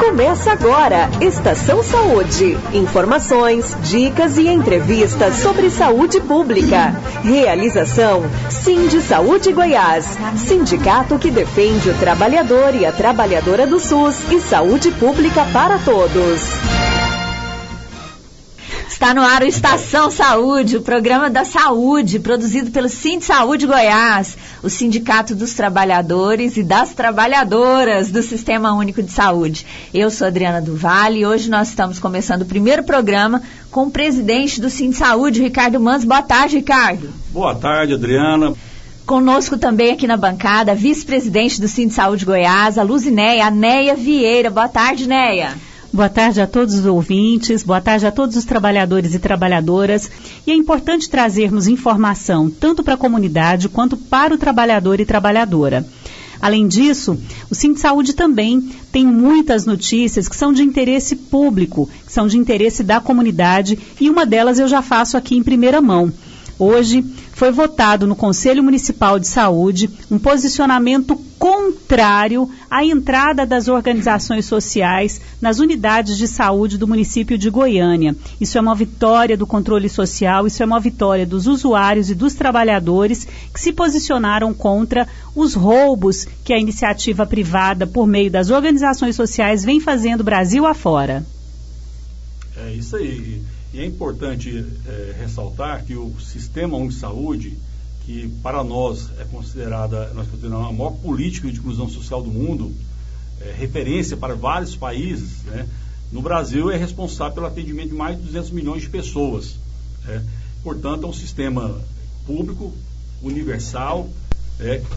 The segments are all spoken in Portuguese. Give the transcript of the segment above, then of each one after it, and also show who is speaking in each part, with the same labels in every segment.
Speaker 1: Começa agora, Estação Saúde. Informações, dicas e entrevistas sobre saúde pública. Realização, Sindsaúde Goiás. Sindicato que defende o trabalhador e a trabalhadora do SUS e saúde pública para todos.
Speaker 2: Está no ar o Estação Saúde, o programa da saúde, produzido pelo Sindsaúde Goiás, o Sindicato dos Trabalhadores e das Trabalhadoras do Sistema Único de Saúde. Eu sou Adriana do Vale e hoje nós estamos começando o primeiro programa com o presidente do Sindsaúde, Ricardo Manso. Boa tarde, Ricardo.
Speaker 3: Boa tarde, Adriana.
Speaker 2: Conosco também aqui na bancada, a vice-presidente do Sindsaúde Goiás, a Luzinéia, a Neia Vieira. Boa tarde, Neia.
Speaker 4: Boa tarde a todos os ouvintes, boa tarde a todos os trabalhadores e trabalhadoras. E é importante trazermos informação tanto para a comunidade quanto para o trabalhador e trabalhadora. Além disso, o Sindsaúde também tem muitas notícias que são de interesse público, que são de interesse da comunidade, e uma delas eu já faço aqui em primeira mão. Hoje foi votado no Conselho Municipal de Saúde um posicionamento contrário à entrada das organizações sociais nas unidades de saúde do município de Goiânia. Isso é uma vitória do controle social, isso é uma vitória dos usuários e dos trabalhadores que se posicionaram contra os roubos que a iniciativa privada, por meio das organizações sociais, vem fazendo Brasil afora.
Speaker 3: É isso aí. E é importante ressaltar que o Sistema Único de Saúde, que para nós é considerada a maior política de inclusão social do mundo, referência para vários países, né? No Brasil é responsável pelo atendimento de mais de 200 milhões de pessoas. Portanto, é um sistema público, universal,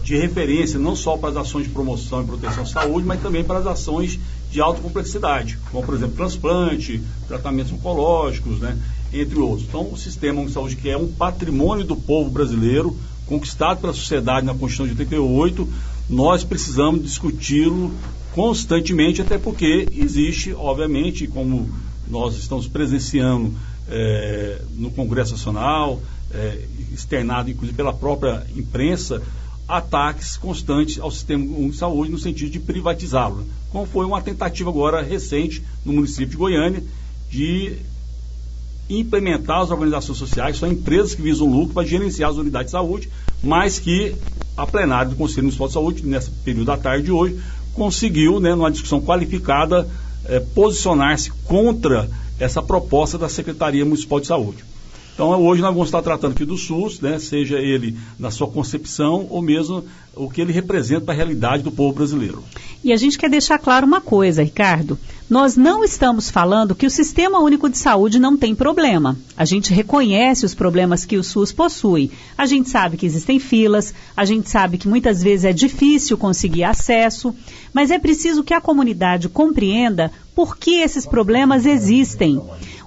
Speaker 3: de referência não só para as ações de promoção e proteção à saúde, mas também para as ações de alta complexidade, como, por exemplo, transplante, tratamentos oncológicos, né, entre outros. Então, o Sistema Único de Saúde, que é um patrimônio do povo brasileiro, conquistado pela sociedade na Constituição de 88, nós precisamos discuti-lo constantemente, até porque existe, obviamente, como nós estamos presenciando no Congresso Nacional, externado, inclusive, pela própria imprensa, ataques constantes ao Sistema Único de Saúde no sentido de privatizá-lo, como foi uma tentativa agora recente no município de Goiânia de implementar as organizações sociais, são empresas que visam lucro para gerenciar as unidades de saúde, mas que a plenária do Conselho Municipal de Saúde, nesse período da tarde de hoje, conseguiu, numa discussão qualificada, posicionar-se contra essa proposta da Secretaria Municipal de Saúde. Então, hoje nós vamos estar tratando aqui do SUS, seja ele na sua concepção ou mesmo o que ele representa para a realidade do povo brasileiro.
Speaker 4: E a gente quer deixar claro uma coisa, Ricardo. Nós não estamos falando que o Sistema Único de Saúde não tem problema. A gente reconhece os problemas que o SUS possui. A gente sabe que existem filas, a gente sabe que muitas vezes é difícil conseguir acesso, mas é preciso que a comunidade compreenda por que esses problemas existem.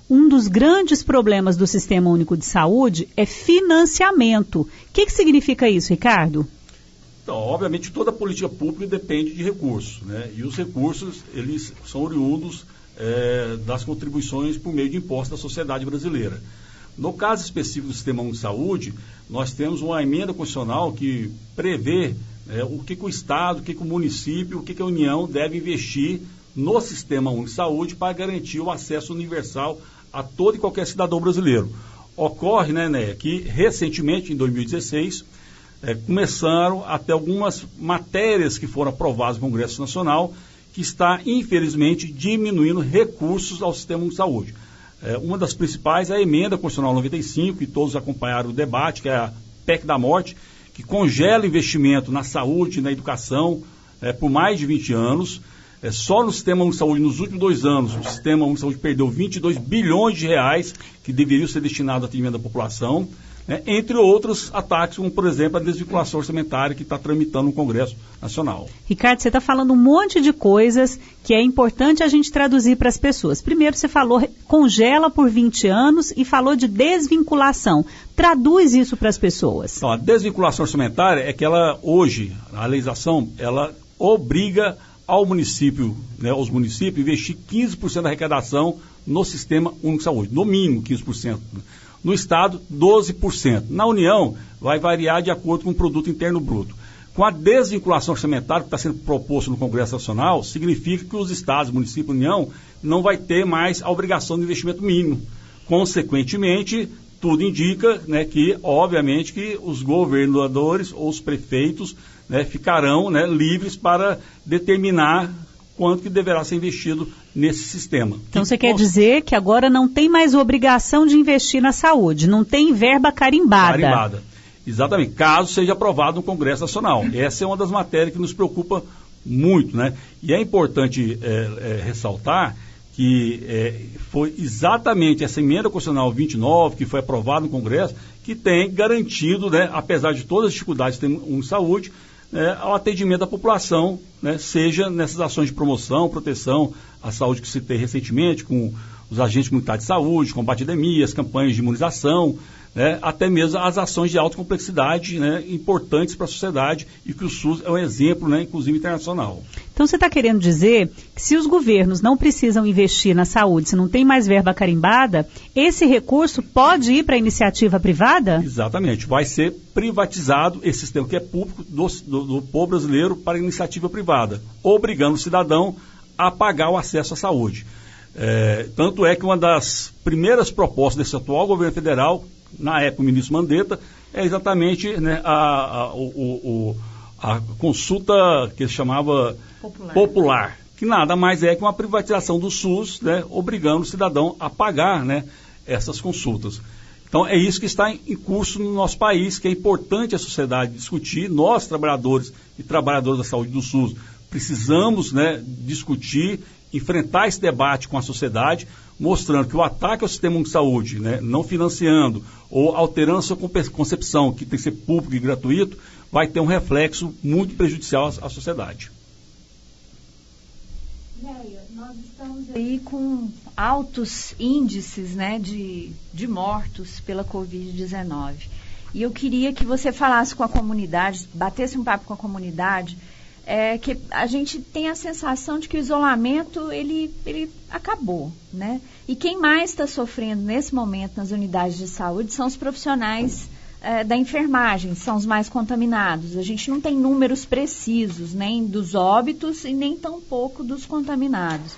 Speaker 4: Um dos grandes problemas do Sistema Único de Saúde é financiamento. O que significa isso, Ricardo?
Speaker 3: Então, obviamente, toda política pública depende de recursos, e os recursos, eles são oriundos das contribuições por meio de impostos da sociedade brasileira. No caso específico do Sistema Único de Saúde, nós temos uma emenda constitucional que prevê o que o Estado, o que o município, o que a União deve investir no Sistema Único de Saúde para garantir o acesso universal a todo e qualquer cidadão brasileiro. Ocorre, Né, que recentemente, em 2016, começaram até algumas matérias que foram aprovadas no Congresso Nacional, que está, infelizmente, diminuindo recursos ao Sistema Único de Saúde. Uma das principais é a Emenda Constitucional 95, que todos acompanharam o debate, que é a PEC da morte, que congela investimento na saúde e na educação por mais de 20 anos. Só no Sistema Único de Saúde, nos últimos 2 anos, o Sistema Único de Saúde perdeu 22 bilhões de reais que deveriam ser destinados ao atendimento da população, entre outros ataques, como, por exemplo, a desvinculação orçamentária que está tramitando no Congresso Nacional.
Speaker 4: Ricardo, você está falando um monte de coisas que é importante a gente traduzir para as pessoas. Primeiro, você falou congela por 20 anos e falou de desvinculação. Traduz isso para as pessoas.
Speaker 3: Então, a desvinculação orçamentária é que ela, hoje, a legislação, ela obriga ao município, os municípios, investir 15% da arrecadação no Sistema Único de Saúde, no mínimo 15%. No Estado, 12%. Na União, vai variar de acordo com o Produto Interno Bruto. Com a desvinculação orçamentária que está sendo proposto no Congresso Nacional, significa que os estados, municípios e União não vai ter mais a obrigação de investimento mínimo. Consequentemente, tudo indica, né, que, obviamente, que os governadores ou os prefeitos, né, ficarão, né, livres para determinar quanto que deverá ser investido nesse sistema.
Speaker 4: Então você quer dizer que agora não tem mais obrigação de investir na saúde, não tem verba carimbada.
Speaker 3: Carimbada, exatamente, caso seja aprovado no Congresso Nacional. Essa é uma das matérias que nos preocupa muito, né? E é importante ressaltar que foi exatamente essa emenda constitucional 29, que foi aprovada no Congresso, que tem garantido, né, apesar de todas as dificuldades que tem em saúde, ao atendimento da população, né, seja nessas ações de promoção, proteção à saúde que se tem recentemente, com os agentes comunitários de saúde, combate a endemias, campanhas de imunização, né, até mesmo as ações de alta complexidade, né, importantes para a sociedade, e que o SUS é um exemplo, né, inclusive internacional.
Speaker 4: Então você está querendo dizer que se os governos não precisam investir na saúde, se não tem mais verba carimbada, esse recurso pode ir para a iniciativa privada?
Speaker 3: Exatamente, vai ser privatizado esse sistema que é público do povo brasileiro para a iniciativa privada, obrigando o cidadão a pagar o acesso à saúde. Tanto é que uma das primeiras propostas desse atual governo federal, na época o ministro Mandetta, é exatamente, né, a consulta que ele chamava popular, que nada mais é que uma privatização do SUS, né, obrigando o cidadão a pagar, né, essas consultas. Então é isso que está em curso no nosso país, que é importante a sociedade discutir. Nós, trabalhadores e trabalhadoras da saúde do SUS, precisamos, né, discutir, enfrentar esse debate com a sociedade, mostrando que o ataque ao sistema de saúde, né, não financiando ou alterando a sua concepção, que tem que ser público e gratuito, vai ter um reflexo muito prejudicial à sociedade.
Speaker 2: Nós estamos aí com altos índices, né, de mortos pela Covid-19. E eu queria que você falasse com a comunidade, batesse um papo com a comunidade, que a gente tem a sensação de que o isolamento, ele acabou, né? E quem mais está sofrendo nesse momento nas unidades de saúde são os profissionais da enfermagem, são os mais contaminados. A gente não tem números precisos, nem dos óbitos e nem tampouco dos contaminados.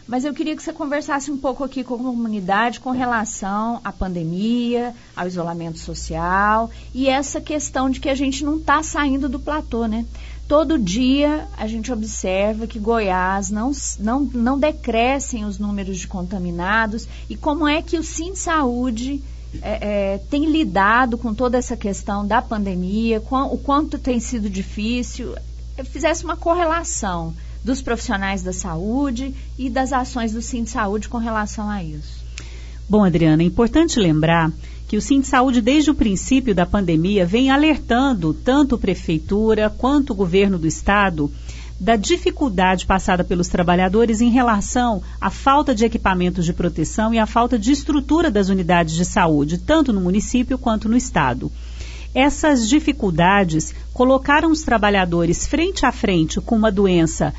Speaker 2: Mas eu queria que você conversasse um pouco aqui com a comunidade com relação à pandemia, ao isolamento social e essa questão de que a gente não está saindo do platô, né? Todo dia a gente observa que Goiás não decrescem os números de contaminados e como é que o Sindsaúde tem lidado com toda essa questão da pandemia, o quanto tem sido difícil, fizesse uma correlação dos profissionais da saúde e das ações do Sindsaúde com relação a isso.
Speaker 4: Bom, Adriana, é importante lembrar que o Sindsaúde, desde o princípio da pandemia, vem alertando tanto a Prefeitura quanto o governo do Estado da dificuldade passada pelos trabalhadores em relação à falta de equipamentos de proteção e à falta de estrutura das unidades de saúde, tanto no município quanto no Estado. Essas dificuldades colocaram os trabalhadores frente a frente com uma doença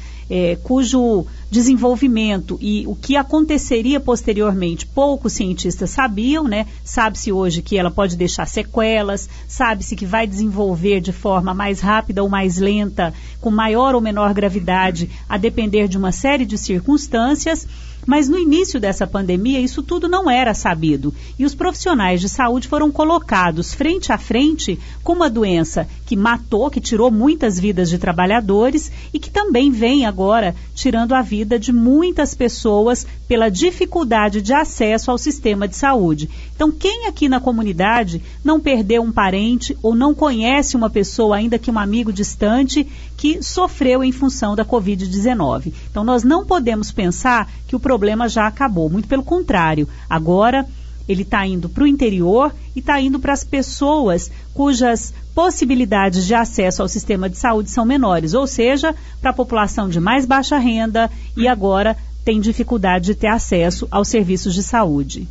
Speaker 4: cujo desenvolvimento e o que aconteceria posteriormente poucos cientistas sabiam, né? Sabe-se hoje que ela pode deixar sequelas, sabe-se que vai desenvolver de forma mais rápida ou mais lenta, com maior ou menor gravidade, a depender de uma série de circunstâncias. Mas no início dessa pandemia, isso tudo não era sabido. E os profissionais de saúde foram colocados frente a frente com uma doença que matou, que tirou muitas vidas de trabalhadores e que também vem agora tirando a vida de muitas pessoas pela dificuldade de acesso ao sistema de saúde. Então, quem aqui na comunidade não perdeu um parente ou não conhece uma pessoa, ainda que um amigo distante, que sofreu em função da Covid-19? Então, nós não podemos pensar que o problema já acabou, muito pelo contrário. Agora, ele está indo para o interior e está indo para as pessoas cujas possibilidades de acesso ao sistema de saúde são menores, ou seja, para a população de mais baixa renda e agora tem dificuldade de ter acesso aos serviços de saúde.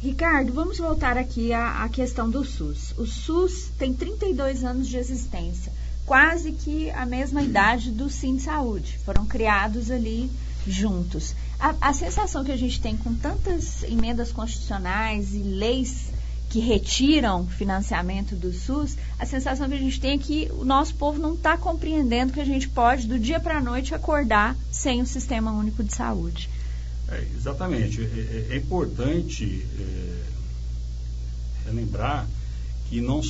Speaker 2: Ricardo, vamos voltar aqui à questão do SUS. O SUS tem 32 anos de existência, quase que a mesma idade do Sindsaúde. Foram criados ali juntos. A sensação que a gente tem com tantas emendas constitucionais e leis que retiram financiamento do SUS, a sensação que a gente tem é que o nosso povo não está compreendendo que a gente pode, do dia para a noite, acordar sem o Sistema Único de Saúde.
Speaker 3: Exatamente. É importante relembrar que não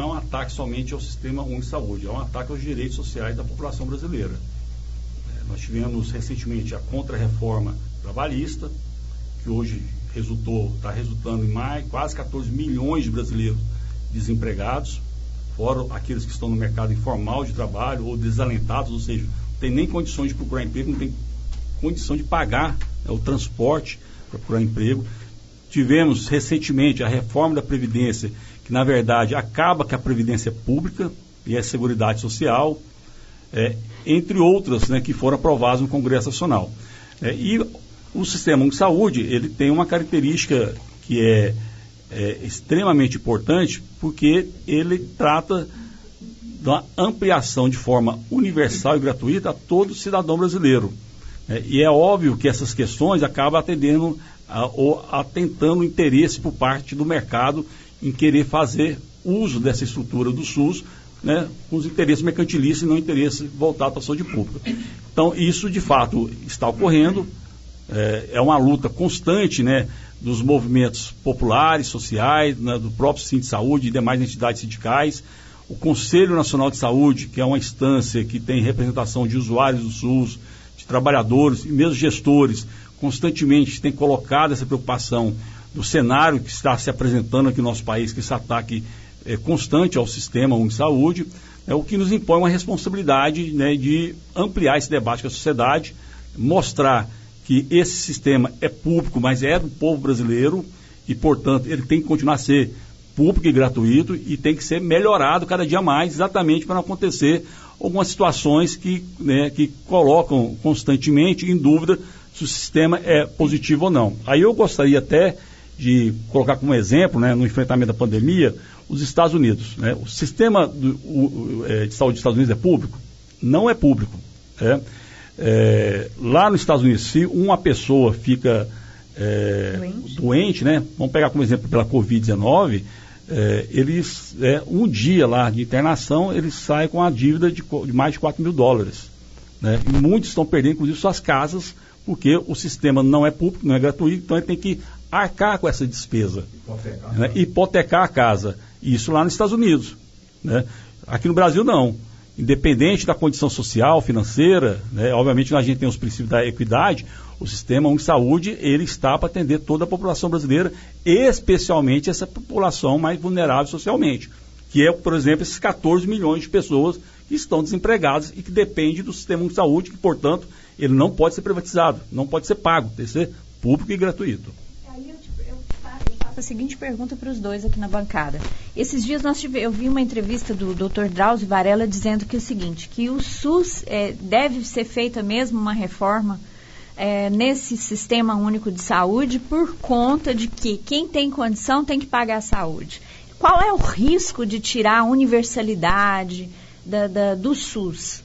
Speaker 3: é um ataque somente ao Sistema Único de Saúde, é um ataque aos direitos sociais da população brasileira. Nós tivemos recentemente a contra-reforma trabalhista, que hoje está resultando em quase 14 milhões de brasileiros desempregados, fora aqueles que estão no mercado informal de trabalho ou desalentados, ou seja, não tem nem condições de procurar emprego, não tem condição de pagar o transporte para procurar emprego. Tivemos recentemente a reforma da Previdência, que na verdade acaba que a Previdência é pública e é a Seguridade Social, entre outras, né, que foram aprovadas no Congresso Nacional. E o Sistema Único de Saúde, ele tem uma característica que é extremamente importante, porque ele trata da ampliação de forma universal e gratuita a todo cidadão brasileiro. E é óbvio que essas questões acabam atendendo ou atentando o interesse por parte do mercado em querer fazer uso dessa estrutura do SUS, né, com os interesses mercantilistas e não interesse voltado para a saúde pública. Então, isso de fato está ocorrendo, é uma luta constante, né, dos movimentos populares, sociais, né, do próprio Sinde Saúde e demais entidades sindicais. O Conselho Nacional de Saúde, que é uma instância que tem representação de usuários do SUS, de trabalhadores e mesmo gestores, constantemente tem colocado essa preocupação do cenário que está se apresentando aqui no nosso país, que esse ataque constante ao Sistema Único de Saúde, o que nos impõe uma responsabilidade, né, de ampliar esse debate com a sociedade, mostrar que esse sistema é público, mas é do povo brasileiro e, portanto, ele tem que continuar a ser público e gratuito e tem que ser melhorado cada dia mais, exatamente para não acontecer algumas situações que colocam constantemente em dúvida se o sistema é positivo ou não. Aí eu gostaria até de colocar como exemplo, né, no enfrentamento da pandemia, os Estados Unidos. Né? O sistema de saúde dos Estados Unidos é público? Não é público. Lá nos Estados Unidos, se uma pessoa fica doente, né? Vamos pegar como exemplo pela Covid-19, eles, um dia lá de internação, eles saem com a dívida de mais de $4 mil. Né? E muitos estão perdendo, inclusive, suas casas, porque o sistema não é público, não é gratuito, então ele tem que arcar com essa despesa. Hipotecar a casa. Isso lá nos Estados Unidos. Né? Aqui no Brasil, não. Independente da condição social, financeira, né? Obviamente a gente tem os princípios da equidade, o Sistema Único de Saúde, ele está para atender toda a população brasileira, especialmente essa população mais vulnerável socialmente, que é, por exemplo, esses 14 milhões de pessoas que estão desempregadas e que dependem do Sistema Único de Saúde, que, portanto, ele não pode ser privatizado, não pode ser pago, tem que ser público e gratuito.
Speaker 2: A seguinte pergunta para os dois aqui na bancada. Esses dias eu vi uma entrevista do Dr. Drauzio Varela dizendo que é o seguinte, que o SUS deve ser feita mesmo uma reforma nesse Sistema Único de Saúde por conta de que quem tem condição tem que pagar a saúde. Qual é o risco de tirar a universalidade do SUS?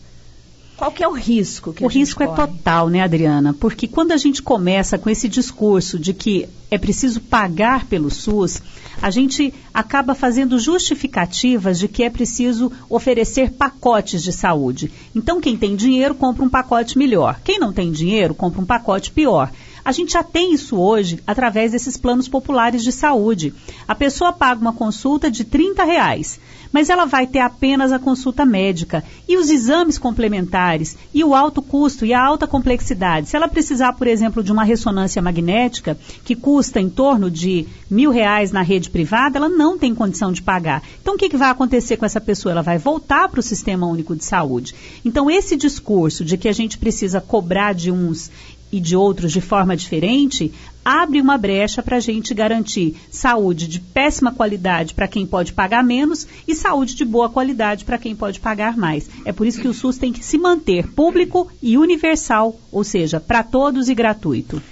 Speaker 2: Qual que é o risco que a gente corre? O
Speaker 4: risco é total, né, Adriana? Porque quando a gente começa com esse discurso de que é preciso pagar pelo SUS, a gente acaba fazendo justificativas de que é preciso oferecer pacotes de saúde. Então, quem tem dinheiro compra um pacote melhor. Quem não tem dinheiro compra um pacote pior. A gente já tem isso hoje através desses planos populares de saúde. A pessoa paga uma consulta de R$30, mas ela vai ter apenas a consulta médica e os exames complementares e o alto custo e a alta complexidade. Se ela precisar, por exemplo, de uma ressonância magnética que custa em torno de R$1.000 na rede privada, ela não tem condição de pagar. Então, o que vai acontecer com essa pessoa? Ela vai voltar para o Sistema Único de Saúde. Então, esse discurso de que a gente precisa cobrar de uns e de outros de forma diferente, abre uma brecha para a gente garantir saúde de péssima qualidade para quem pode pagar menos e saúde de boa qualidade para quem pode pagar mais. É por isso que o SUS tem que se manter público e universal, ou seja, para todos e gratuito.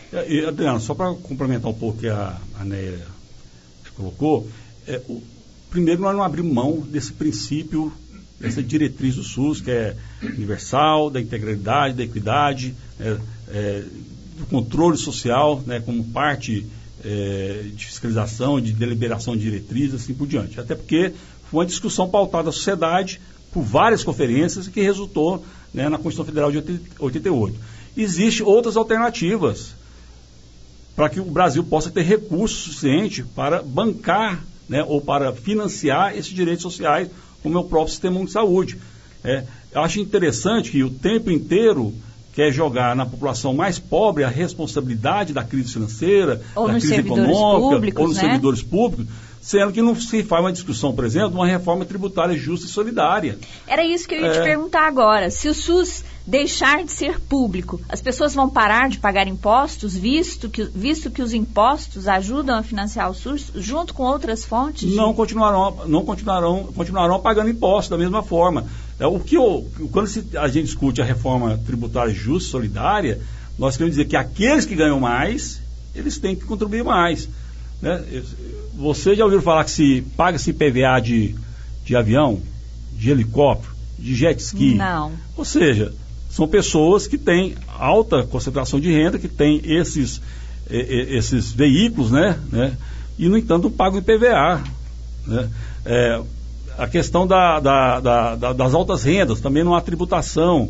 Speaker 3: Adriana, só para complementar um pouco o que a Néia colocou, primeiro nós não abrimos mão desse princípio, dessa diretriz do SUS, que é universal, da integralidade, da equidade, do controle social, né, como parte de fiscalização, de deliberação de diretrizes, assim por diante. Até porque foi uma discussão pautada da sociedade por várias conferências que resultou, né, na Constituição Federal de 88. Existem outras alternativas para que o Brasil possa ter recurso suficiente para bancar, né, ou para financiar esses direitos sociais, como é o próprio Sistema Único de Saúde. Eu acho interessante que o tempo inteiro quer jogar na população mais pobre a responsabilidade da crise financeira,
Speaker 2: ou
Speaker 3: da crise econômica, ou nos servidores públicos, sendo que não se faz uma discussão, por exemplo, de uma reforma tributária justa e solidária.
Speaker 2: Era isso que eu ia te perguntar agora. Se o SUS deixar de ser público, as pessoas vão parar de pagar impostos, visto que os impostos ajudam a financiar o SUS junto com outras fontes? Continuarão pagando impostos da mesma forma. Quando a gente discute a reforma tributária justa e solidária, nós queremos dizer que aqueles que ganham mais, eles têm que contribuir mais, né? Você já ouviu falar que paga-se IPVA de avião, de helicóptero, de jet ski? Não.
Speaker 3: Ou seja, são pessoas que têm alta concentração de renda, que têm esses veículos, né? E, no entanto, não pagam IPVA, né? A questão das altas rendas, também não há tributação.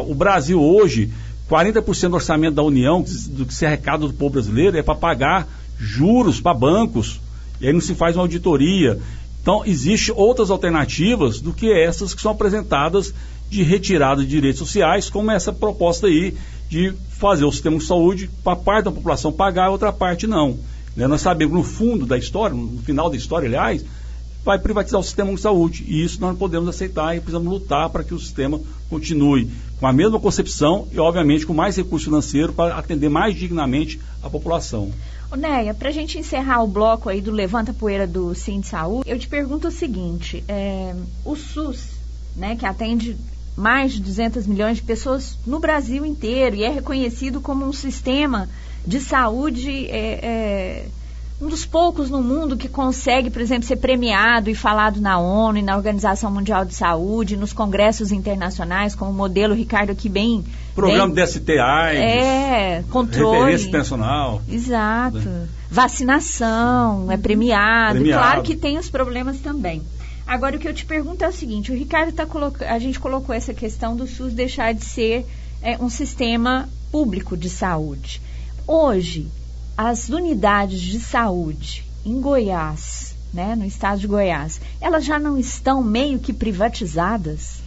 Speaker 3: O Brasil hoje, 40% do orçamento da União, do que se arrecada do povo brasileiro, é para pagar juros para bancos, e aí não se faz uma auditoria. Então, existem outras alternativas do que essas que são apresentadas de retirada de direitos sociais, como essa proposta aí de fazer o sistema de saúde para parte da população pagar, outra parte não. Nós sabemos, no fundo da história, no final da história, aliás, vai privatizar o sistema de saúde, e isso nós não podemos aceitar e precisamos lutar para que o sistema continue com a mesma concepção e, obviamente, com mais recurso financeiro para atender mais dignamente a população.
Speaker 2: Neia, para a gente encerrar o bloco aí do Levanta Poeira do Sindsaúde, eu te pergunto o seguinte, o SUS, né, que atende mais de 200 milhões de pessoas no Brasil inteiro e é reconhecido como um sistema de saúde, um dos poucos no mundo que consegue, por exemplo, ser premiado e falado na ONU e na Organização Mundial de Saúde, nos congressos internacionais, como o modelo Ricardo aqui bem...
Speaker 3: Programa DST-AIDS.
Speaker 2: Controle.
Speaker 3: Referência internacional.
Speaker 2: Exato. Né? Vacinação, é premiado. Claro que tem os problemas também. Agora, o que eu te pergunto é o seguinte, o Ricardo a gente colocou essa questão do SUS deixar de ser um sistema público de saúde. Hoje, as unidades de saúde em Goiás, né, no estado de Goiás, elas já não estão meio que privatizadas?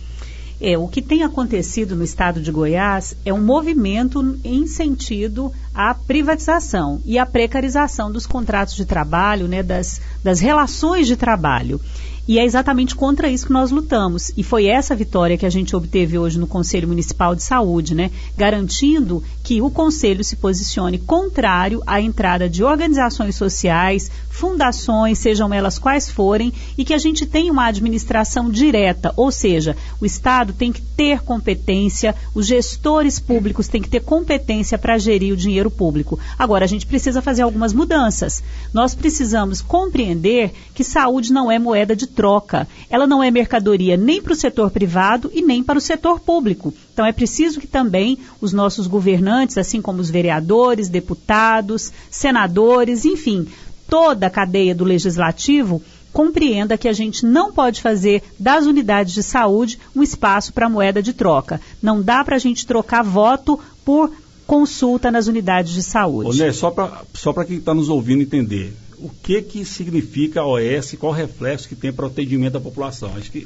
Speaker 4: O que tem acontecido no estado de Goiás é um movimento em sentido à privatização e à precarização dos contratos de trabalho, né, das relações de trabalho. E é exatamente contra isso que nós lutamos. E foi essa vitória que a gente obteve hoje no Conselho Municipal de Saúde, né? Garantindo que o Conselho se posicione contrário à entrada de organizações sociais, fundações, sejam elas quais forem, e que a gente tenha uma administração direta, ou seja, o Estado tem que ter competência, os gestores públicos têm que ter competência para gerir o dinheiro público. Agora, a gente precisa fazer algumas mudanças. Nós precisamos compreender que saúde não é moeda de troca. Ela não é mercadoria nem para o setor privado e nem para o setor público. Então é preciso que também os nossos governantes, assim como os vereadores, deputados, senadores, enfim, toda a cadeia do legislativo, compreenda que a gente não pode fazer das unidades de saúde um espaço para moeda de troca. Não dá para a gente trocar voto por consulta nas unidades de saúde.
Speaker 3: Né, só para quem está nos ouvindo entender, o que significa a OS, qual o reflexo que tem para o atendimento da população? Acho que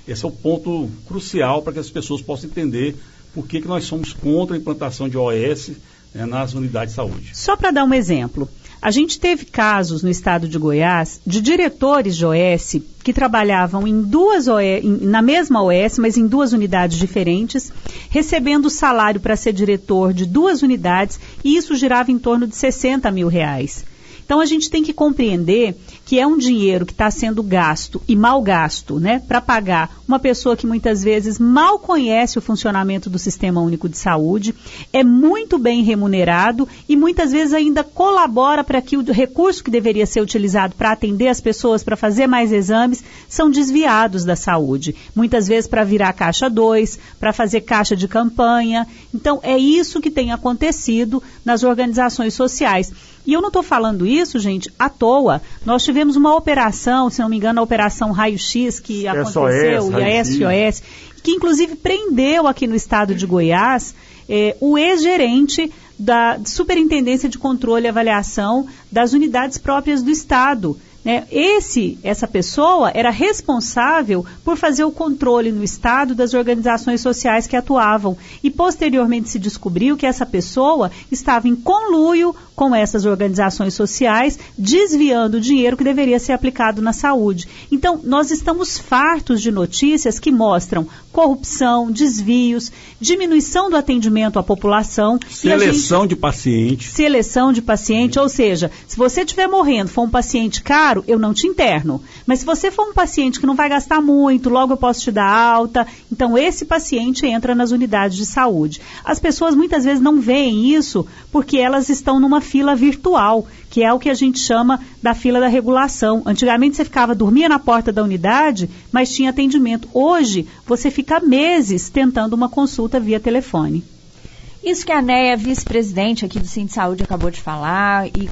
Speaker 3: esse é o ponto crucial para que as pessoas possam entender por que nós somos contra a implantação de OS, né, nas unidades de saúde.
Speaker 4: Só para dar um exemplo, a gente teve casos no estado de Goiás de diretores de OS que trabalhavam na mesma OS, mas em duas unidades diferentes, recebendo salário para ser diretor de duas unidades, e isso girava em torno de R$60 mil. Então, a gente tem que compreender que é um dinheiro que está sendo gasto e mal gasto, né, para pagar uma pessoa que muitas vezes mal conhece o funcionamento do Sistema Único de Saúde, é muito bem remunerado e muitas vezes ainda colabora para que o recurso que deveria ser utilizado para atender as pessoas, para fazer mais exames, são desviados da saúde. Muitas vezes para virar caixa 2, para fazer caixa de campanha. Então, é isso que tem acontecido nas organizações sociais. E eu não estou falando isso, gente, à toa. Nós tivemos uma operação, se não me engano, a Operação Raio-X que aconteceu, e a SOS, que inclusive prendeu aqui no estado de Goiás o ex-gerente da Superintendência de Controle e Avaliação das unidades próprias do estado. Essa pessoa era responsável por fazer o controle no Estado das organizações sociais que atuavam e posteriormente se descobriu que essa pessoa estava em conluio com essas organizações sociais, desviando o dinheiro que deveria ser aplicado na saúde. Então, nós estamos fartos de notícias que mostram corrupção, desvios, diminuição do atendimento à população.
Speaker 3: Seleção de pacientes.
Speaker 4: Seleção de paciente, ou seja, se você estiver morrendo, for um paciente caro, eu não te interno. Mas se você for um paciente que não vai gastar muito, logo eu posso te dar alta, então esse paciente entra nas unidades de saúde. As pessoas muitas vezes não veem isso porque elas estão numa fila virtual, que é o que a gente chama da fila da regulação. Antigamente você dormia na porta da unidade, mas tinha atendimento. Hoje, você fica meses tentando uma consulta via telefone.
Speaker 2: Isso que a Néia, vice-presidente aqui do Sindsaúde, acabou de falar, e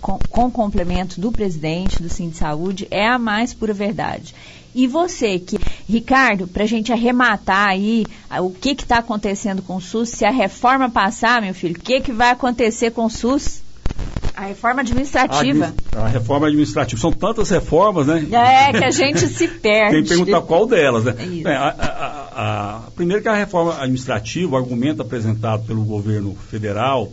Speaker 2: com complemento do presidente do Sindsaúde, é a mais pura verdade. E você, Ricardo, para a gente arrematar aí o que está acontecendo com o SUS, se a reforma passar, meu filho, o que vai acontecer com o SUS? A reforma administrativa.
Speaker 3: A reforma administrativa. São tantas reformas, né?
Speaker 2: Que a gente se perde.
Speaker 3: Tem que perguntar qual delas, né?
Speaker 4: Primeiro
Speaker 3: que a reforma administrativa, o argumento apresentado pelo governo federal,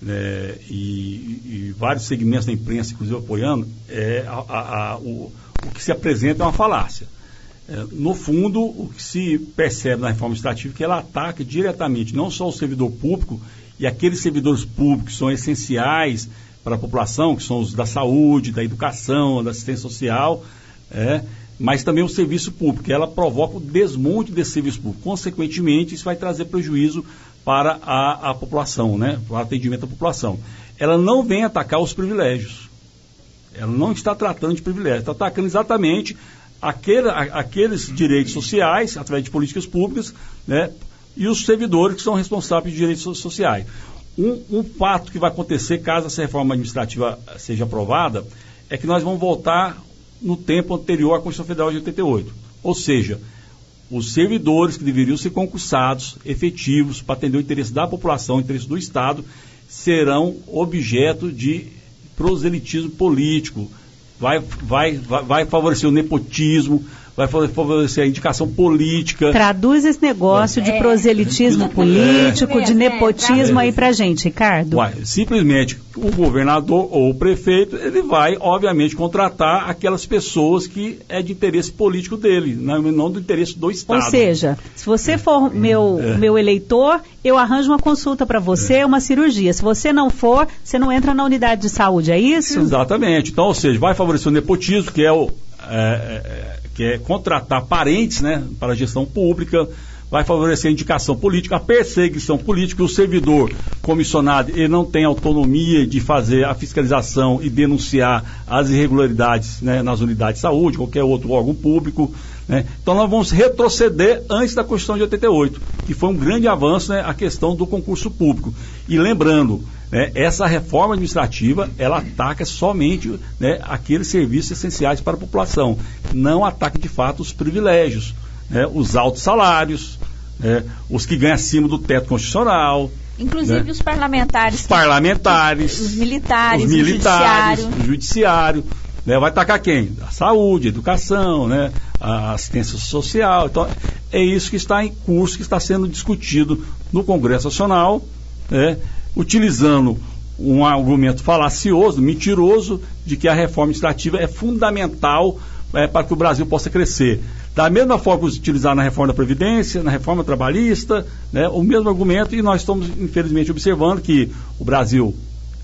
Speaker 3: né, e vários segmentos da imprensa, inclusive apoiando, o que se apresenta é uma falácia. No fundo, o que se percebe na reforma administrativa é que ela ataca diretamente não só o servidor público e aqueles servidores públicos que são essenciais para a população, que são os da saúde, da educação, da assistência social, mas também o serviço público. Ela provoca o desmonte desse serviço público. Consequentemente, isso vai trazer prejuízo para a população, né, para o atendimento à população. Ela não vem atacar os privilégios. Ela não está tratando de privilégios, está atacando exatamente aqueles direitos sociais, através de políticas públicas, né, e os servidores que são responsáveis por direitos sociais. Um fato que vai acontecer caso essa reforma administrativa seja aprovada é que nós vamos voltar no tempo anterior à Constituição Federal de 88. Ou seja, os servidores que deveriam ser concursados, efetivos, para atender o interesse da população, o interesse do Estado, serão objeto de proselitismo político. Vai favorecer o nepotismo, vai favorecer a indicação política.
Speaker 4: Traduz esse negócio de proselitismo político, de nepotismo aí pra gente, Ricardo.
Speaker 3: Simplesmente o governador ou o prefeito, ele vai, obviamente, contratar aquelas pessoas que é de interesse político dele, não do interesse do Estado.
Speaker 4: Ou seja, se você for meu eleitor, eu arranjo uma consulta para você, uma cirurgia. Se você não for, você não entra na unidade de saúde, é isso?
Speaker 3: Exatamente. Então, ou seja, vai favorecer o nepotismo, que é contratar parentes, né, para a gestão pública, vai favorecer a indicação política, a perseguição política. O servidor comissionado, ele não tem autonomia de fazer a fiscalização e denunciar as irregularidades, né, nas unidades de saúde, qualquer outro órgão público, né. Então nós vamos retroceder antes da Constituição de 88, que foi um grande avanço, né, a questão do concurso público. E lembrando, né, essa reforma administrativa, ela ataca somente, né, aqueles serviços essenciais para a população, não ataca de fato os privilégios, né, os altos salários, né, os que ganham acima do teto constitucional.
Speaker 2: Inclusive, né, os parlamentares.
Speaker 3: Os
Speaker 2: militares,
Speaker 3: o judiciário. Né, vai atacar quem? A saúde, a educação, né, a assistência social. Então, é isso que está em curso, que está sendo discutido no Congresso Nacional, né, utilizando um argumento falacioso, mentiroso, de que a reforma administrativa é fundamental para que o Brasil possa crescer. Da mesma forma que utilizar na reforma da Previdência, na reforma trabalhista, né, o mesmo argumento, e nós estamos, infelizmente, observando que o Brasil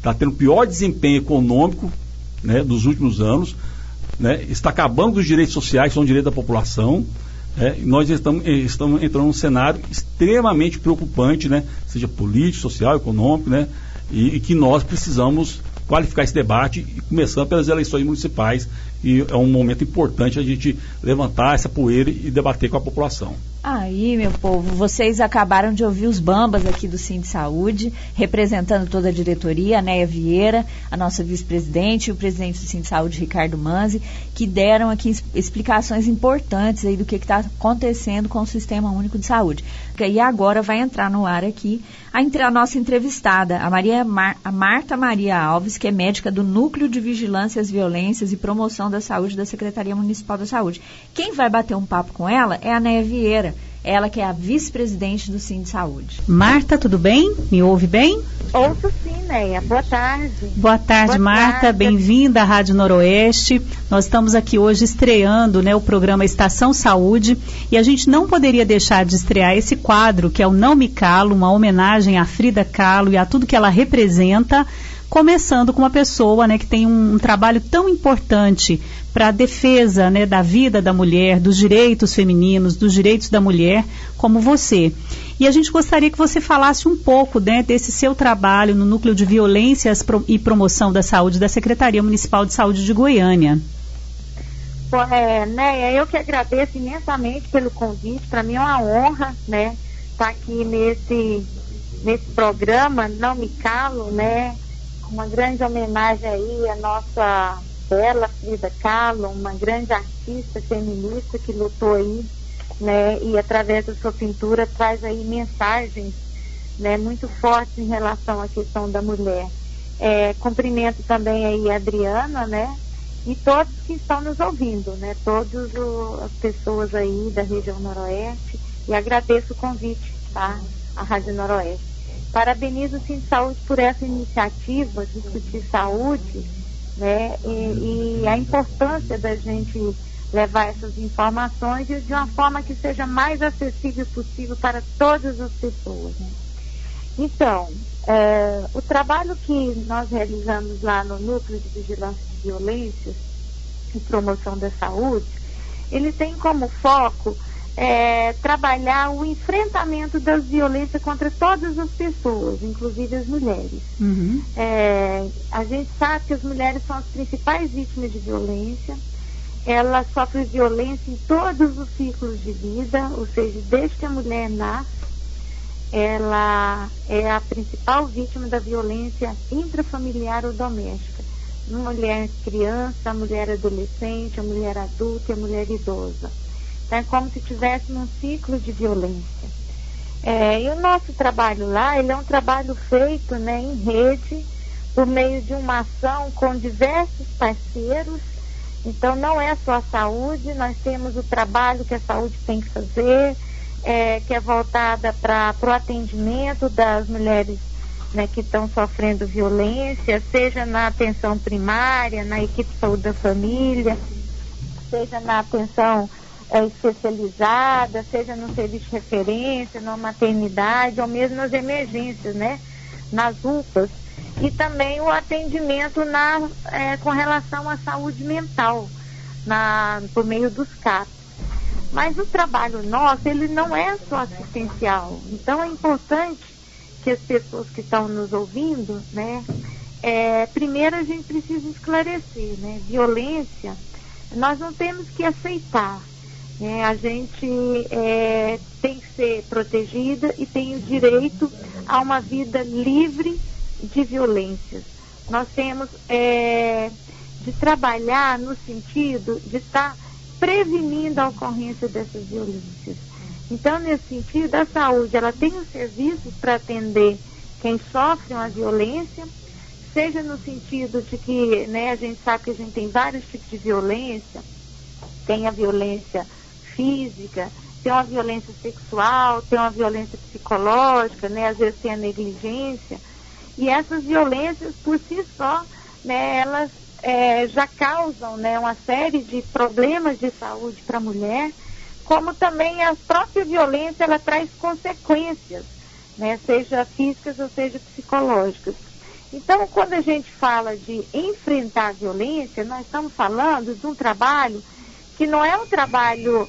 Speaker 3: está tendo o pior desempenho econômico, né, dos últimos anos, né, está acabando com os direitos sociais, que são direitos da população. E nós estamos entrando num cenário extremamente preocupante, né, seja político, social, econômico, né, e que nós precisamos qualificar esse debate, começando pelas eleições municipais, e é um momento importante a gente levantar essa poeira e debater com a população.
Speaker 2: Aí, meu povo, vocês acabaram de ouvir os bambas aqui do Sind Saúde, representando toda a diretoria, a Neia Vieira, a nossa vice-presidente, e o presidente do Sind Saúde, Ricardo Manzi, que deram aqui explicações importantes aí do que está acontecendo com o Sistema Único de Saúde. E agora vai entrar no ar aqui a nossa entrevistada, a Marta Maria Alves, que é médica do Núcleo de Vigilância às Violências e Promoção da Saúde da Secretaria Municipal da Saúde. Quem vai bater um papo com ela é a Neia Vieira, ela que é a vice-presidente do Sind Saúde.
Speaker 4: Marta, tudo bem? Me ouve bem?
Speaker 5: Ouço sim, Neia. Boa tarde.
Speaker 4: Boa tarde, Marta. Bem-vinda à Rádio Noroeste. Nós estamos aqui hoje estreando, né, o programa Estação Saúde, e a gente não poderia deixar de estrear esse quadro, que é o Não Me Calo, uma homenagem à Frida Kahlo e a tudo que ela representa, começando com uma pessoa, né, que tem um trabalho tão importante para a defesa, né, da vida da mulher, dos direitos femininos, dos direitos da mulher, como você. E a gente gostaria que você falasse um pouco, né, desse seu trabalho no Núcleo de Violências e Promoção da Saúde da Secretaria Municipal de Saúde de Goiânia.
Speaker 5: Neia, eu que agradeço imensamente pelo convite. Para mim é uma honra, né, estar aqui nesse programa Não Me Calo, né, uma grande homenagem aí à nossa bela Frida Kahlo, uma grande artista feminista que lutou aí, né, e através da sua pintura traz aí mensagens, né, muito fortes em relação à questão da mulher. Cumprimento também aí a Adriana, né, e todos que estão nos ouvindo, né, todas as pessoas aí da região Noroeste, e agradeço o convite, tá, à Rádio Noroeste. Parabenizo o Sind Saúde por essa iniciativa de discutir saúde, né, e a importância da gente levar essas informações de uma forma que seja mais acessível possível para todas as pessoas, né? Então, o trabalho que nós realizamos lá no Núcleo de Vigilância de Violências e Promoção da Saúde, ele tem como foco trabalhar o enfrentamento das violências contra todas as pessoas, inclusive as mulheres.
Speaker 4: Uhum.
Speaker 5: A gente sabe que as mulheres são as principais vítimas de violência. Elas sofrem violência em todos os ciclos de vida, ou seja, desde que a mulher nasce, ela é a principal vítima da violência intrafamiliar ou doméstica. A mulher criança, a mulher adolescente, a mulher adulta e a mulher idosa. Então, é como se tivesse um ciclo de violência. E o nosso trabalho lá, ele é um trabalho feito, né, em rede, por meio de uma ação com diversos parceiros. Então, não é só a saúde, nós temos o trabalho que a saúde tem que fazer, que é voltada para o atendimento das mulheres, né, que estão sofrendo violência, seja na atenção primária, na equipe de saúde da família, seja na atenção especializada, seja no serviço de referência, na maternidade, ou mesmo nas emergências, né, nas UPAs, e também o atendimento com relação à saúde mental, por meio dos CAPs. Mas o trabalho nosso, ele não é só assistencial. Então é importante que as pessoas que estão nos ouvindo, né, primeiro a gente precisa esclarecer, né, violência, nós não temos que aceitar. A gente tem que ser protegida e tem o direito a uma vida livre de violências. Nós temos de trabalhar no sentido de estar prevenindo a ocorrência dessas violências. Então, nesse sentido, a saúde, ela tem os serviços para atender quem sofre uma violência, seja no sentido de que, né, a gente sabe que a gente tem vários tipos de violência, tem a violência física, tem uma violência sexual, tem uma violência psicológica, né, às vezes tem a negligência, e essas violências por si só, né, elas já causam, né, uma série de problemas de saúde para a mulher, como também a própria violência, ela traz consequências, né, seja físicas ou seja psicológicas. Então, quando a gente fala de enfrentar a violência, nós estamos falando de um trabalho que não é um trabalho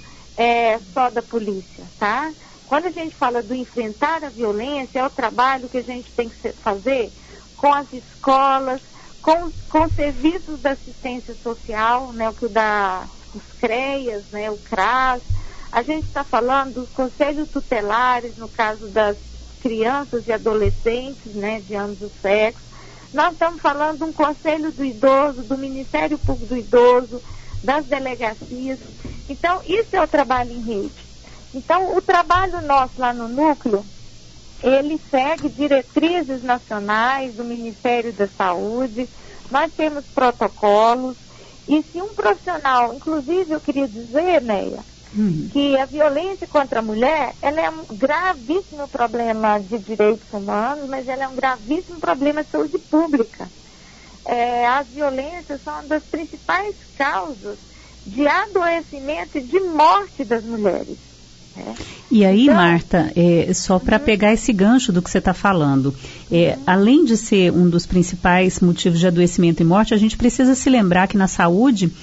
Speaker 5: só da polícia, tá? Quando a gente fala do enfrentar a violência, é o trabalho que a gente tem que fazer com as escolas, com serviços da assistência social, né, os CREAS, né, o CRAS. A gente está falando dos conselhos tutelares, no caso das crianças e adolescentes, né, de ambos os sexos. Nós estamos falando de um conselho do idoso, do Ministério Público do Idoso, das delegacias. Então, isso é o trabalho em rede. Então, o trabalho nosso lá no núcleo, ele segue diretrizes nacionais do Ministério da Saúde, nós temos protocolos, e se um profissional, inclusive eu queria dizer, Neia, que a violência contra a mulher, ela é um gravíssimo problema de direitos humanos, mas ela é um gravíssimo problema de saúde pública. As violências são uma das principais causas de adoecimento e de morte das mulheres.
Speaker 4: E aí, então, Marta, só para pegar esse gancho do que você está falando, além de ser um dos principais motivos de adoecimento e morte, a gente precisa se lembrar que na saúde,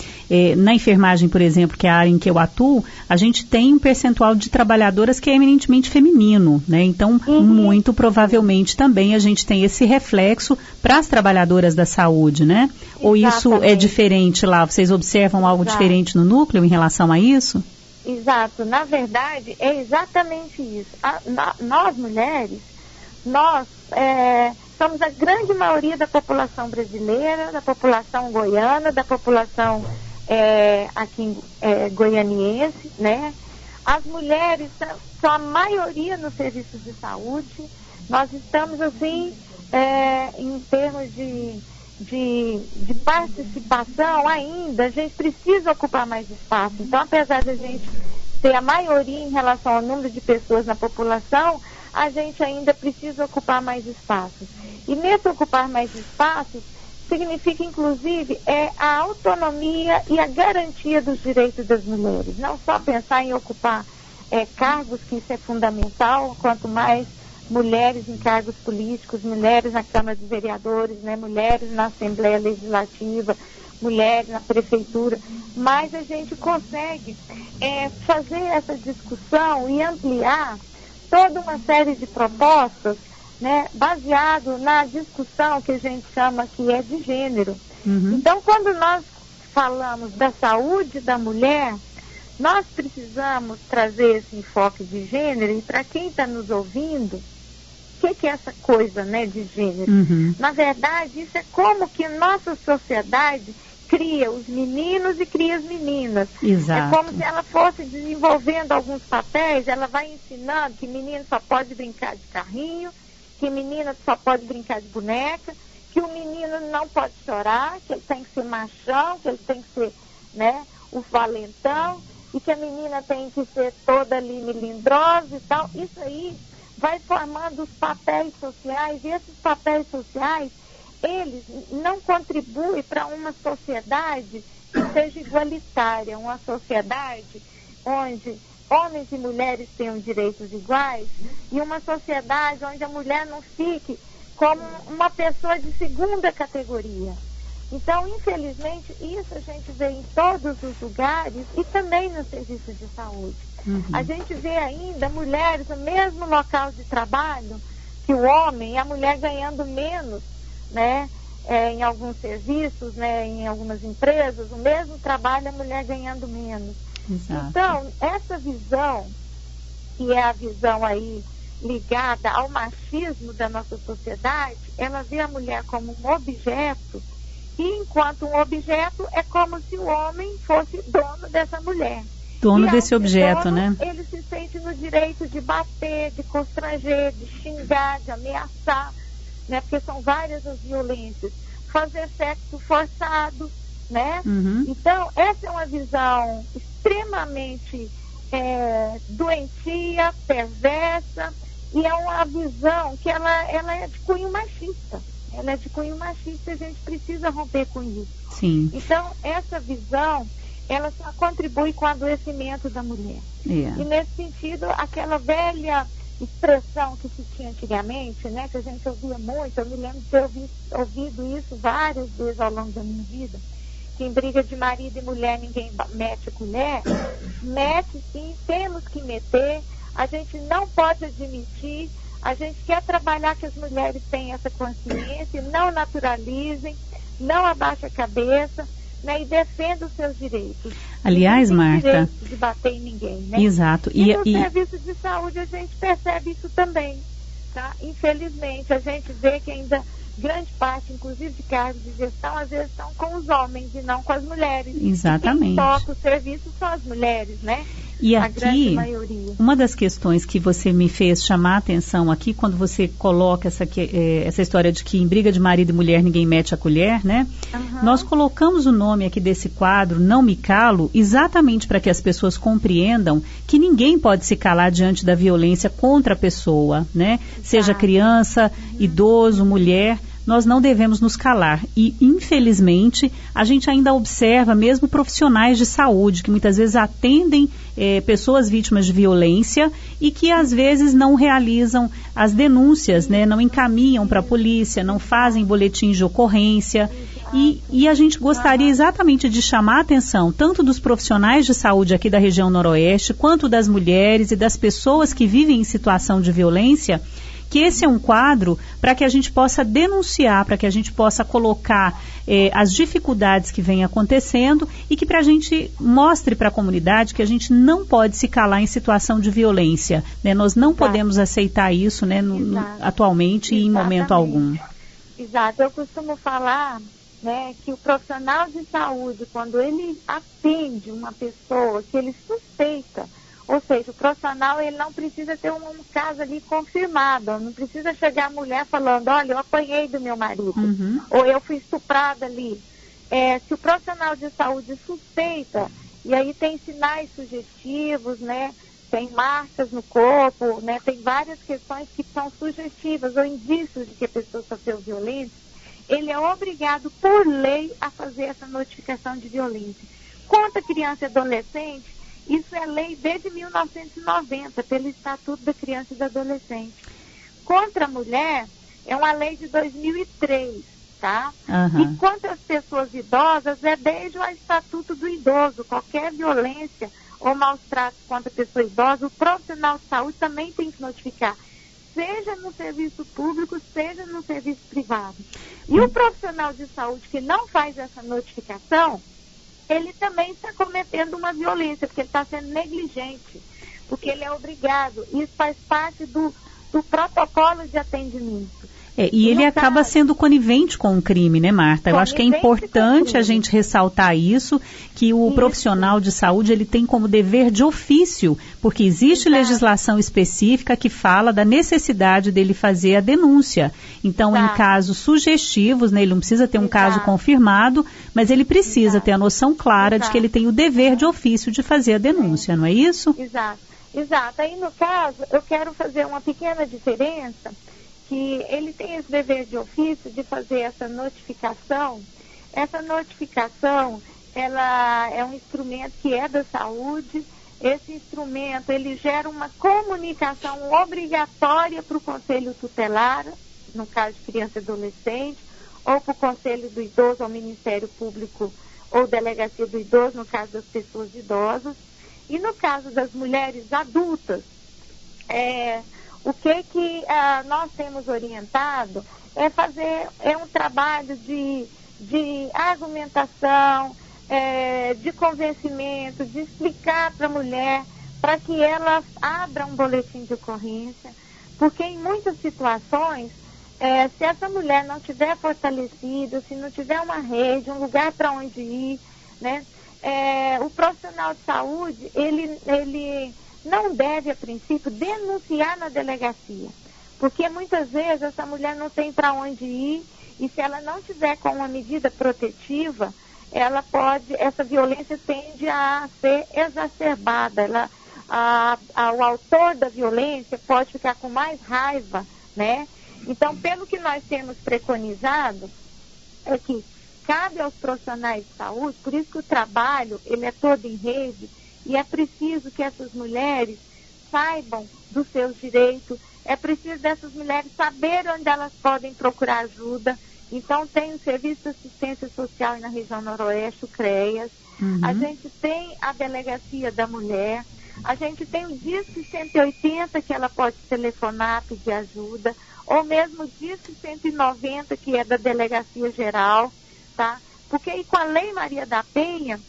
Speaker 4: na enfermagem, por exemplo, que é a área em que eu atuo, a gente tem um percentual de trabalhadoras que é eminentemente feminino, né? Então, muito provavelmente também a gente tem esse reflexo para as trabalhadoras da saúde, né? Exatamente. Ou isso é diferente lá? Vocês observam algo diferente no núcleo em relação a isso?
Speaker 5: Exato, na verdade é exatamente isso. Nós mulheres, nós somos a grande maioria da população brasileira, da população goiana, da população aqui goianiense, né? As mulheres são a maioria nos serviços de saúde. Nós estamos assim, em termos de participação ainda, a gente precisa ocupar mais espaço. Então, apesar de a gente ter a maioria em relação ao número de pessoas na população, a gente ainda precisa ocupar mais espaços. E nesse ocupar mais espaços, significa, inclusive, a autonomia e a garantia dos direitos das mulheres. Não só pensar em ocupar cargos, que isso é fundamental, quanto mais mulheres em cargos políticos, mulheres na Câmara dos Vereadores, né, mulheres na Assembleia Legislativa, mulheres na Prefeitura, mas a gente consegue fazer essa discussão e ampliar toda uma série de propostas, né, baseado na discussão que a gente chama que é de gênero. Então, quando nós falamos da saúde da mulher, nós precisamos trazer esse enfoque de gênero, e para quem está nos ouvindo, o que é essa coisa, né, de gênero? Na verdade, isso é como que nossa sociedade cria os meninos e cria as meninas.
Speaker 4: Exato.
Speaker 5: É como se ela fosse desenvolvendo alguns papéis, ela vai ensinando que menino só pode brincar de carrinho, que menina só pode brincar de boneca, que o menino não pode chorar, que ele tem que ser machão, que ele tem que ser, né, o valentão, e que a menina tem que ser toda ali melindrosa e tal. Isso aí vai formando os papéis sociais, e esses papéis sociais, eles não contribuem para uma sociedade que seja igualitária, uma sociedade onde homens e mulheres tenham direitos iguais, e uma sociedade onde a mulher não fique como uma pessoa de segunda categoria. Então, infelizmente, isso a gente vê em todos os lugares e também no serviço de saúde. A gente vê ainda mulheres no mesmo local de trabalho que o homem, e a mulher ganhando menos, né? Em alguns serviços, né? Em algumas empresas, o mesmo trabalho, a mulher ganhando menos.
Speaker 4: Exato.
Speaker 5: Então, essa visão, que é a visão aí ligada ao machismo da nossa sociedade, ela vê a mulher como um objeto, e enquanto um objeto é como se o homem fosse dono dessa mulher.
Speaker 4: Dono desse objeto, né?
Speaker 5: Ele se sente no direito de bater, de constranger, de xingar, de ameaçar, né? Porque são várias as violências. Fazer sexo forçado, né? Então, essa é uma visão extremamente doentia, perversa, e é uma visão que ela é de cunho machista. Ela é de cunho machista, e a gente precisa romper com isso.
Speaker 4: Sim.
Speaker 5: Então, essa visão, ela só contribui com o adoecimento da mulher. E nesse sentido, aquela velha expressão que se tinha antigamente, né, que a gente ouvia muito. Eu me lembro de ter ouvido isso várias vezes ao longo da minha vida, que em briga de marido e mulher ninguém mete a colher. Mete sim, temos que meter, a gente não pode admitir, a gente quer trabalhar que as mulheres tenham essa consciência, não naturalizem, não abaixem a cabeça, né, e defendam os seus direitos.
Speaker 4: Aliás,
Speaker 5: não tem
Speaker 4: Marta,
Speaker 5: direito de bater em ninguém, né?
Speaker 4: Exato.
Speaker 5: E no serviço de saúde a gente percebe isso também, tá? Infelizmente, a gente vê que ainda grande parte, inclusive de cargos de gestão, às vezes estão com os homens e não com as mulheres.
Speaker 4: Exatamente.
Speaker 5: E quem toca o serviço são as mulheres, né?
Speaker 4: E
Speaker 5: a
Speaker 4: aqui,
Speaker 5: grande maioria.
Speaker 4: Uma das questões que você me fez chamar a atenção aqui, quando você coloca essa história de que em briga de marido e mulher ninguém mete a colher, né? Uhum. Nós colocamos o nome aqui desse quadro, Não Me Calo, exatamente para que as pessoas compreendam que ninguém pode se calar diante da violência contra a pessoa, né? Exato. Seja criança, idoso, mulher. Nós não devemos nos calar e, infelizmente, a gente ainda observa mesmo profissionais de saúde que muitas vezes atendem pessoas vítimas de violência e que às vezes não realizam as denúncias, né, não encaminham para a polícia, não fazem boletins de ocorrência e a gente gostaria exatamente de chamar a atenção tanto dos profissionais de saúde aqui da região noroeste quanto das mulheres e das pessoas que vivem em situação de violência, que esse é um quadro para que a gente possa denunciar, para que a gente possa colocar as dificuldades que vêm acontecendo e que a gente mostre para a comunidade que a gente não pode se calar em situação de violência, né? Nós não podemos aceitar isso, né, atualmente e em momento algum.
Speaker 5: Exato, eu costumo falar, né, que o profissional de saúde, quando ele atende uma pessoa que ele suspeita, ou seja, o profissional ele não precisa ter um caso ali confirmado, não precisa chegar a mulher falando, olha, eu apanhei do meu marido, ou eu fui estuprada ali. Se o profissional de saúde suspeita, e aí tem sinais sugestivos, né, tem marcas no corpo, né, tem várias questões que são sugestivas ou indícios de que a pessoa sofreu violência, ele é obrigado por lei a fazer essa notificação de violência. Contra criança e adolescente, isso é lei desde 1990, pelo Estatuto da Criança e do Adolescente. Contra a mulher, é uma lei de 2003, tá? E contra as pessoas idosas, é desde o Estatuto do Idoso. Qualquer violência ou maus tratos contra a pessoa idosa, o profissional de saúde também tem que notificar, seja no serviço público, seja no serviço privado. E o profissional de saúde que não faz essa notificação, ele também está cometendo uma violência, porque ele está sendo negligente, porque ele é obrigado. Isso faz parte do protocolo de atendimento.
Speaker 4: E ele acaba sendo conivente com o crime, né, Marta? Eu acho que é importante a gente ressaltar isso, que o profissional de saúde, ele tem como dever de ofício, porque existe legislação específica que fala da necessidade dele fazer a denúncia. Então, em casos sugestivos, né, ele não precisa ter um caso confirmado, mas ele precisa ter a noção clara de que ele tem o dever de ofício de fazer a denúncia, não é isso?
Speaker 5: Exato. Aí, no caso, eu quero fazer uma pequena diferença, que ele tem esse dever de ofício de fazer essa notificação. Essa notificação, ela é um instrumento que é da saúde. Esse instrumento, ele gera uma comunicação obrigatória para o Conselho Tutelar, no caso de criança e adolescente, ou para o Conselho do Idoso, ao Ministério Público ou Delegacia do Idoso, no caso das pessoas idosas. E no caso das mulheres adultas, o que nós temos orientado é um trabalho de argumentação, de convencimento, de explicar para a mulher, para que ela abra um boletim de ocorrência, porque em muitas situações, se essa mulher não tiver fortalecida, se não tiver uma rede, um lugar para onde ir, né, o profissional de saúde, ele não deve, a princípio, denunciar na delegacia, porque muitas vezes essa mulher não tem para onde ir e se ela não tiver com uma medida protetiva, essa violência tende a ser exacerbada, o autor da violência pode ficar com mais raiva, né? Então, pelo que nós temos preconizado, é que cabe aos profissionais de saúde, por isso que o trabalho, ele é todo em rede, e é preciso que essas mulheres saibam dos seus direitos, é preciso dessas mulheres saberem onde elas podem procurar ajuda. Então, tem o Serviço de Assistência Social na região noroeste, o CREAS, a gente tem a Delegacia da Mulher, a gente tem o Disque 180, que ela pode telefonar, pedir ajuda, ou mesmo o Disque 190, que é da Delegacia Geral, tá? Porque aí com a Lei Maria da Penha,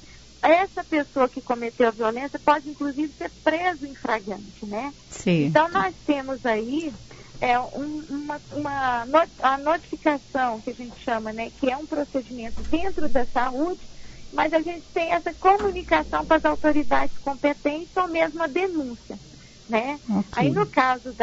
Speaker 5: essa pessoa que cometeu a violência pode, inclusive, ser preso em flagrante, né?
Speaker 4: Sim.
Speaker 5: Então, nós temos aí a notificação, que a gente chama, né? Que é um procedimento dentro da saúde, mas a gente tem essa comunicação para as autoridades competentes ou mesmo a denúncia, né? Okay. Aí, no caso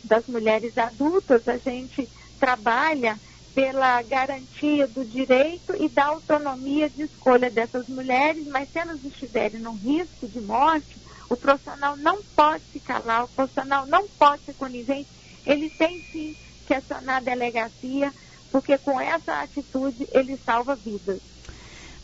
Speaker 5: das mulheres adultas, a gente trabalha pela garantia do direito e da autonomia de escolha dessas mulheres, mas se elas estiverem num risco de morte, o profissional não pode se calar, o profissional não pode ser conivente, ele tem sim que acionar a delegacia, porque com essa atitude ele salva vidas.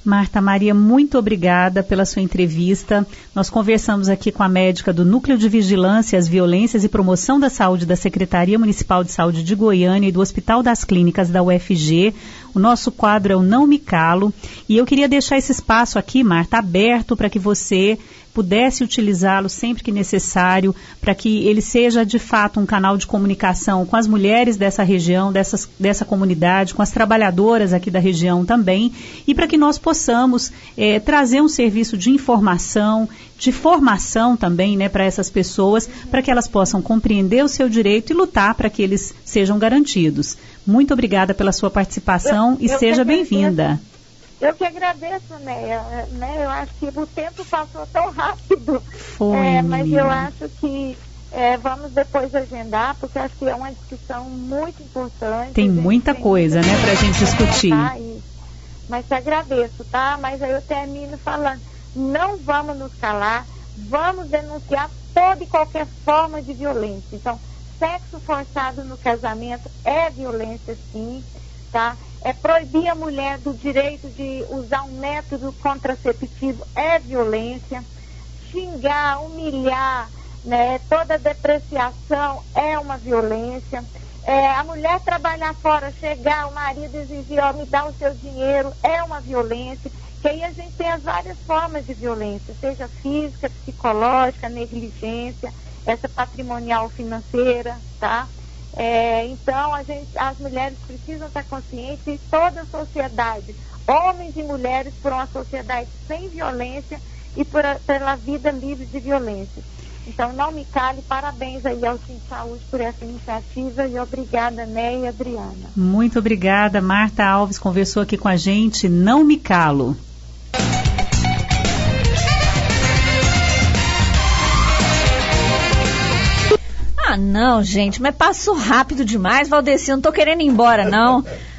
Speaker 4: Marta Maria, muito obrigada pela sua entrevista. Nós conversamos aqui com a médica do Núcleo de Vigilância às Violências e Promoção da Saúde da Secretaria Municipal de Saúde de Goiânia e do Hospital das Clínicas da UFG. O nosso quadro é o Não Me Calo. E eu queria deixar esse espaço aqui, Marta, aberto para que você pudesse utilizá-lo sempre que necessário, para que ele seja de fato um canal de comunicação com as mulheres dessa região, dessa comunidade, com as trabalhadoras aqui da região também, e para que nós possamos trazer um serviço de informação, de formação também, né, para essas pessoas, para que elas possam compreender o seu direito e lutar para que eles sejam garantidos. Muito obrigada pela sua participação e seja bem-vinda.
Speaker 5: Eu que agradeço, né? Eu acho que o tempo passou tão rápido.
Speaker 4: Foi,
Speaker 5: mas eu acho que vamos depois agendar, porque acho que é uma discussão muito importante.
Speaker 4: Tem muita coisa, né, para a gente discutir.
Speaker 5: Mas te agradeço, tá? Mas aí eu termino falando, não vamos nos calar, vamos denunciar toda e qualquer forma de violência. Então, sexo forçado no casamento é violência, sim, tá? Proibir a mulher do direito de usar um método contraceptivo é violência. Xingar, humilhar, né, toda depreciação é uma violência. A mulher trabalhar fora, chegar, o marido exigir, me dá o seu dinheiro, é uma violência. Que aí a gente tem as várias formas de violência, seja física, psicológica, negligência, essa patrimonial financeira, tá? Então, as mulheres precisam estar conscientes e toda a sociedade, homens e mulheres, por uma sociedade sem violência e pela vida livre de violência. Então, não me cale, parabéns aí ao Sim Saúde por essa iniciativa e obrigada, Né e Adriana.
Speaker 4: Muito obrigada, Marta Alves conversou aqui com a gente, não me calo.
Speaker 2: Ah, não, gente, mas passou rápido demais, Valdeci, eu não tô querendo ir embora, não.